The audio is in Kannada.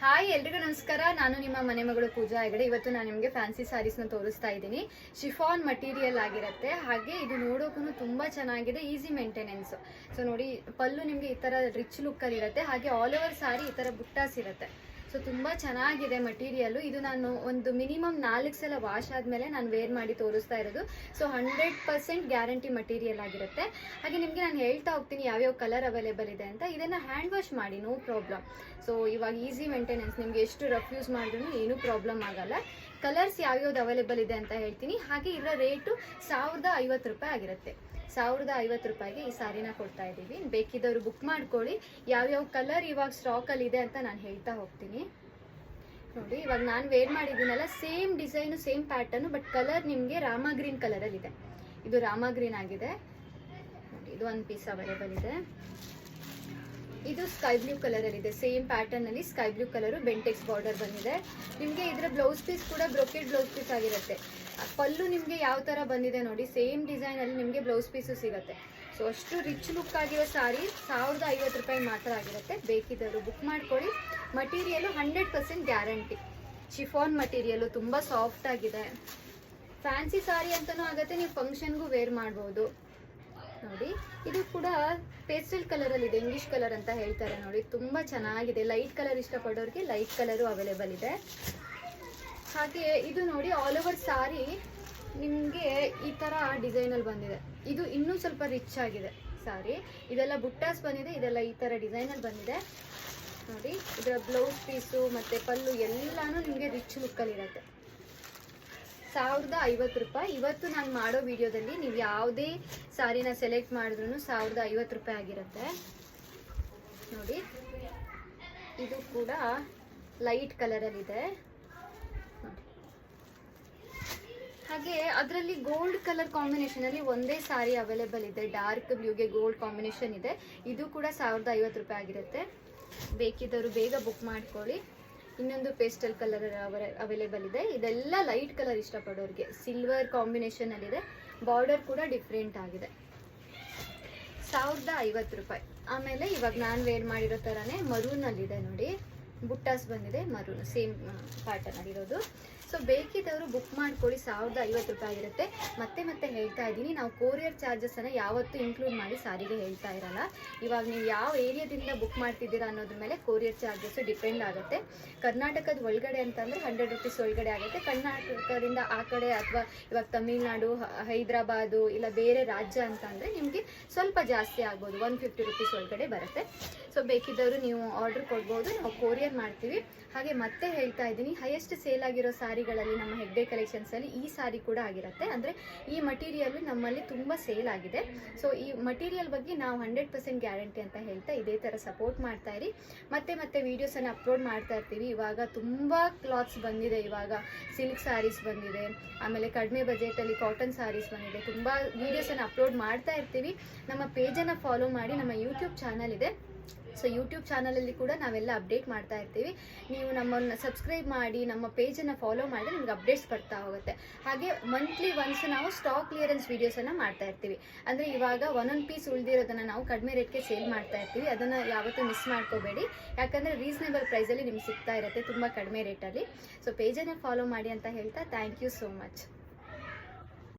ಹಾಯ್ ಎಲ್ರಿಗೂ ನಮಸ್ಕಾರ. ನಾನು ನಿಮ್ಮ ಮನೆ ಮಗಳು ಪೂಜಾ ಹೆಗಡೆ. ಇವತ್ತು ನಾನು ನಿಮಗೆ ಫ್ಯಾನ್ಸಿ ಸ್ಯಾರೀಸ್ನ ತೋರಿಸ್ತಾ ಇದ್ದೀನಿ. ಶಿಫಾನ್ ಮಟೀರಿಯಲ್ ಆಗಿರುತ್ತೆ. ಹಾಗೆ ಇದು ನೋಡೋಕ್ಕೂ ತುಂಬ ಚೆನ್ನಾಗಿದೆ, ಈಸಿ ಮೇಂಟೆನೆನ್ಸ್. ಸೊ ನೋಡಿ, ಪಲ್ಲು ನಿಮಗೆ ಈ ಥರ ರಿಚ್ ಲುಕ್ಕಲ್ಲಿ ಇರುತ್ತೆ. ಹಾಗೆ ಆಲ್ ಓವರ್ ಸ್ಯಾರಿ ಈ ಥರ ಬುಟ್ಟಾಸ್ ಇರುತ್ತೆ. ಸೊ ತುಂಬ ಚೆನ್ನಾಗಿದೆ ಮಟೀರಿಯಲ್ಲು. ಇದು ನಾನು ಒಂದು ಮಿನಿಮಮ್ 4 ಸಲ ವಾಶ್ ಆದಮೇಲೆ ನಾನು ವೇರ್ ಮಾಡಿ ತೋರಿಸ್ತಾ ಇರೋದು. ಸೊ 100% ಗ್ಯಾರಂಟಿ ಮಟೀರಿಯಲ್ ಆಗಿರುತ್ತೆ. ಹಾಗೆ ನಿಮಗೆ ನಾನು ಹೇಳ್ತಾ ಹೋಗ್ತೀನಿ ಯಾವ್ಯಾವ ಕಲರ್ ಅವೈಲೇಬಲ್ ಇದೆ ಅಂತ. ಇದನ್ನು ಹ್ಯಾಂಡ್ ವಾಶ್ ಮಾಡಿ, ನೋ ಪ್ರಾಬ್ಲಮ್. ಸೊ ಇವಾಗ ಈಸಿ ಮೇಂಟೆನೆನ್ಸ್, ನಿಮಗೆ ಎಷ್ಟು ರಫ್ ಯೂಸ್ ಮಾಡಿದ್ರೂ ಏನೂ ಪ್ರಾಬ್ಲಮ್ ಆಗಲ್ಲ. ಕಲರ್ಸ್ ಯಾವ್ಯಾವ್ದು ಅವೈಲೇಬಲ್ ಇದೆ ಅಂತ ಹೇಳ್ತೀನಿ. ಹಾಗೆ ಇದರ ರೇಟು 1050 ರೂಪಾಯಿ ಆಗಿರುತ್ತೆ. 1050 ರೂಪಾಯಿಗೆ ಈ ಸಾರಿನ ಕೊಡ್ತಾ ಇದ್ದೀವಿ. ಬೇಕಿದ್ದವರು ಬುಕ್ ಮಾಡ್ಕೊಳ್ಳಿ. ಯಾವ್ಯಾವ ಕಲರ್ ಇವಾಗ ಸ್ಟಾಕಲ್ಲಿ ಇದೆ ಅಂತ ನಾನು ಹೇಳ್ತಾ ಹೋಗ್ತೀನಿ. ನೋಡಿ, ಇವಾಗ ನಾನು ವೇರ್ ಮಾಡಿದ್ದೀನಲ್ಲ, same design same pattern, but colour ನಿಮಗೆ ರಾಮ ಗ್ರೀನ್ ಕಲರಲ್ಲಿ ಇದೆ. ಇದು ರಾಮ ಗ್ರೀನ್ ಆಗಿದೆ ನೋಡಿ. ಇದು ಒಂದು ಪೀಸ್ ಅವೈಲೇಬಲ್ ಇದೆ. ಇದು ಸ್ಕೈ ಬ್ಲೂ ಕಲರಲ್ಲಿ ಇದೆ. ಸೇಮ್ ಪ್ಯಾಟರ್ನ್ ಅಲ್ಲಿ sky blue colour Bentex border ಬಂದಿದೆ. ನಿಮಗೆ ಇದರ ಬ್ಲೌಸ್ ಪೀಸ್ ಕೂಡ ಬ್ರೊಕೆಟ್ ಬ್ಲೌಸ್ ಪೀಸ್ ಆಗಿರುತ್ತೆ. ಪಲ್ಲು ನಿಮಗೆ ಯಾವ ಥರ ಬಂದಿದೆ ನೋಡಿ, ಸೇಮ್ ಡಿಸೈನ್ ಅಲ್ಲಿ ನಿಮಗೆ ಬ್ಲೌಸ್ ಪೀಸು ಸಿಗುತ್ತೆ. ಸೊ ಅಷ್ಟು ರಿಚ್ ಲುಕ್ ಆಗಿರೋ ಸಾರಿ 1050 ರೂಪಾಯಿ ಮಾತ್ರ ಆಗಿರುತ್ತೆ. ಬೇಕಿದ್ದವರು ಬುಕ್ ಮಾಡ್ಕೊಳ್ಳಿ. Material 100% guarantee. ಶಿಫಾನ್ ಮಟೀರಿಯಲು ತುಂಬ ಸಾಫ್ಟ್ ಆಗಿದೆ. ಫ್ಯಾನ್ಸಿ ಸಾರಿ ಅಂತಲೂ ಆಗುತ್ತೆ, ನೀವು ಫಂಕ್ಷನ್ಗೂ ವೇರ್ ಮಾಡ್ಬೋದು. ನೋಡಿ, ಇದು ಕೂಡ ಪೇಸ್ಟಲ್ ಕಲರಲ್ಲಿ ಇದೆ, ಇಂಗ್ಲಿಷ್ ಕಲರ್ ಅಂತ ಹೇಳ್ತಾರೆ ನೋಡಿ. ತುಂಬ ಚೆನ್ನಾಗಿದೆ. ಲೈಟ್ ಕಲರ್ ಇಷ್ಟಪಡೋರಿಗೆ ಲೈಟ್ ಕಲರು ಅವೈಲೇಬಲ್ ಇದೆ. ಹಾಗೆ ಇದು ನೋಡಿ, ಆಲ್ ಓವರ್ ಸಾರಿ ನಿಮಗೆ ಈ ಥರ ಡಿಸೈನಲ್ಲಿ ಬಂದಿದೆ. ಇದು ಇನ್ನೂ ಸ್ವಲ್ಪ ರಿಚ್ ಆಗಿದೆ ಸಾರಿ. ಇದೆಲ್ಲ ಬುಟ್ಟಾಸ್ ಬಂದಿದೆ, ಇದೆಲ್ಲ ಈ ಥರ ಡಿಸೈನಲ್ಲಿ ಬಂದಿದೆ ನೋಡಿ. ಇದರ ಬ್ಲೌಸ್ ಪೀಸು ಮತ್ತು ಪಲ್ಲು ಎಲ್ಲಾನು ನಿಮಗೆ ರಿಚ್ ಲುಕ್ಕಲ್ಲಿರುತ್ತೆ. 1050 ರೂಪಾಯಿ. ಇವತ್ತು ನಾನು ಮಾಡೋ ವಿಡಿಯೋದಲ್ಲಿ ನೀವು ಯಾವುದೇ ಸಾರಿನ ಸೆಲೆಕ್ಟ್ ಮಾಡಿದ್ರೂ 1050 ರೂಪಾಯಿ ಆಗಿರುತ್ತೆ ನೋಡಿ. ಇದು ಕೂಡ ಲೈಟ್ ಕಲರಲ್ಲಿದೆ ನೋಡಿ. ಹಾಗೆ ಅದರಲ್ಲಿ ಗೋಲ್ಡ್ ಕಲರ್ ಕಾಂಬಿನೇಷನ್ ಅಲ್ಲಿ ಒಂದೇ ಸಾರಿ ಅವೈಲೇಬಲ್ ಇದೆ. ಡಾರ್ಕ್ ಬ್ಲೂಗೆ ಗೋಲ್ಡ್ ಕಾಂಬಿನೇಷನ್ ಇದೆ. ಇದು ಕೂಡ 1050 ರೂಪಾಯಿ ಆಗಿರುತ್ತೆ. ಬೇಕಿದ್ದವರು ಬೇಗ ಬುಕ್ ಮಾಡ್ಕೊಳ್ಳಿ. ಇನ್ನೊಂದು ಪೇಸ್ಟಲ್ ಕಲರ್ ಅವೈಲೇಬಲ್ ಇದೆ. ಇದೆಲ್ಲ ಲೈಟ್ ಕಲರ್ ಇಷ್ಟಪಡೋರಿಗೆ. ಸಿಲ್ವರ್ ಕಾಂಬಿನೇಷನ್ ಅಲ್ಲಿದೆ. ಬಾರ್ಡರ್ ಕೂಡ ಡಿಫ್ರೆಂಟ್ ಆಗಿದೆ. 1050 ರೂಪಾಯಿ. ಆಮೇಲೆ ಇವಾಗ ನಾನು ವೇರ್ ಮಾಡಿರೋ ಥರನೇ ಮರೂನ್ ಅಲ್ಲಿದೆ ನೋಡಿ. ಬುಟ್ಟಾಸ್ ಬಂದಿದೆ, ಮರೂನ್ ಸೇಮ್ ಪ್ಯಾಟರ್ನ್ ಆಗಿರೋದು. ಸೊ ಬೇಕಿದ್ದವರು ಬುಕ್ ಮಾಡ್ಕೊಳ್ಳಿ. 1050 ರೂಪಾಯಿ ಆಗಿರುತ್ತೆ. ಮತ್ತೆ ಹೇಳ್ತಾ ಇದ್ದೀನಿ, ನಾವು ಕೊರಿಯರ್ ಚಾರ್ಜಸ್ಸನ್ನು ಯಾವತ್ತೂ ಇನ್ಕ್ಲೂಡ್ ಮಾಡಿ ಸಾರಿಗೆ ಹೇಳ್ತಾ ಇರಲ್ಲ. ಇವಾಗ ನೀವು ಯಾವ ಏರಿಯಾದಿಂದ ಬುಕ್ ಮಾಡ್ತಿದ್ದೀರಾ ಅನ್ನೋದ್ರ ಮೇಲೆ ಕೊರಿಯರ್ ಚಾರ್ಜಸ್ಸು ಡಿಪೆಂಡ್ ಆಗುತ್ತೆ. ಕರ್ನಾಟಕದ ಒಳಗಡೆ ಅಂತಂದರೆ 100 ರೂಪೀಸ್ ಒಳಗಡೆ ಆಗುತ್ತೆ. ಕರ್ನಾಟಕದಿಂದ ಆ ಕಡೆ ಅಥವಾ ಇವಾಗ ತಮಿಳ್ನಾಡು, ಹೈದರಾಬಾದು ಇಲ್ಲ ಬೇರೆ ರಾಜ್ಯ ಅಂತ ಅಂದರೆ ನಿಮಗೆ ಸ್ವಲ್ಪ ಜಾಸ್ತಿ ಆಗ್ಬೋದು. 150 ರೂಪೀಸ್ ಒಳಗಡೆ ಬರುತ್ತೆ. ಸೊ ಬೇಕಿದ್ದವರು ನೀವು ಆರ್ಡರ್ ಕೊಡ್ಬೋದು, ನಾವು ಕೊರಿಯರ್ ಮಾಡ್ತೀವಿ. ಹಾಗೆ ಮತ್ತೆ ಹೇಳ್ತಾ ಇದ್ದೀನಿ, ಹೈಯೆಸ್ಟ್ ಸೇಲ್ ಆಗಿರೋ ಸಾರಿಗಳಲ್ಲಿ ನಮ್ಮ ಹೆಗ್ಡೆ ಕಲೆಕ್ಷನ್ಸಲ್ಲಿ ಈ ಸಾರಿ ಕೂಡ ಆಗಿರುತ್ತೆ. ಅಂದರೆ ಈ ಮಟೀರಿಯಲ್ ನಮ್ಮಲ್ಲಿ ತುಂಬ ಸೇಲ್ ಆಗಿದೆ. ಸೊ ಈ ಮಟೀರಿಯಲ್ ಬಗ್ಗೆ ನಾವು 100% ಗ್ಯಾರಂಟಿ ಅಂತ ಹೇಳ್ತಾ ಇದೇ ಥರ ಸಪೋರ್ಟ್ ಮಾಡ್ತಾ ಇರಿ. ಮತ್ತೆ ವೀಡಿಯೋಸನ್ನು ಅಪ್ಲೋಡ್ ಮಾಡ್ತಾ ಇರ್ತೀವಿ. ಇವಾಗ ತುಂಬ ಕ್ಲಾತ್ಸ್ ಬಂದಿದೆ. ಇವಾಗ ಸಿಲ್ಕ್ ಸ್ಯಾರೀಸ್ ಬಂದಿದೆ, ಆಮೇಲೆ ಕಡಿಮೆ ಬಜೆಟಲ್ಲಿ ಕಾಟನ್ ಸ್ಯಾರೀಸ್ ಬಂದಿದೆ. ತುಂಬ ವೀಡಿಯೋಸನ್ನು ಅಪ್ಲೋಡ್ ಮಾಡ್ತಾ ಇರ್ತೀವಿ. ನಮ್ಮ ಪೇಜನ್ನು ಫಾಲೋ ಮಾಡಿ. ನಮ್ಮ ಯೂಟ್ಯೂಬ್ ಚಾನಲ್ ಇದೆ. ಸೊ ಯೂಟ್ಯೂಬ್ ಚಾನಲಲ್ಲಿ ಕೂಡ ನಾವೆಲ್ಲ ಅಪ್ಡೇಟ್ ಮಾಡ್ತಾ ಇರ್ತೀವಿ. ನೀವು ನಮ್ಮನ್ನು ಸಬ್ಸ್ಕ್ರೈಬ್ ಮಾಡಿ, ನಮ್ಮ ಪೇಜನ್ನು ಫಾಲೋ ಮಾಡಿದ್ರೆ ನಿಮ್ಗೆ ಅಪ್ಡೇಟ್ಸ್ ಬರ್ತಾ ಹೋಗುತ್ತೆ. ಹಾಗೆ ಮಂತ್ಲಿ ಒನ್ಸ್ ನಾವು ಸ್ಟಾಕ್ ಕ್ಲಿಯರೆನ್ಸ್ ವೀಡಿಯೋಸನ್ನು ಮಾಡ್ತಾ ಇರ್ತೀವಿ. ಅಂದರೆ ಇವಾಗ ಒಂದೊಂದು ಪೀಸ್ ಉಳಿದಿರೋದನ್ನು ನಾವು ಕಡಿಮೆ ರೇಟ್ಗೆ ಸೇಲ್ ಮಾಡ್ತಾ ಇರ್ತೀವಿ. ಅದನ್ನು ಯಾವತ್ತೂ ಮಿಸ್ ಮಾಡ್ಕೋಬೇಡಿ. ಯಾಕಂದರೆ ರೀಸನೇಬಲ್ ಪ್ರೈಸಲ್ಲಿ ನಿಮ್ಗೆ ಸಿಗ್ತಾ ಇರುತ್ತೆ, ತುಂಬ ಕಡಿಮೆ ರೇಟಲ್ಲಿ. ಸೊ ಪೇಜನ್ನು ಫಾಲೋ ಮಾಡಿ ಅಂತ ಹೇಳ್ತಾ ಥ್ಯಾಂಕ್ ಯು ಸೋ ಮಚ್.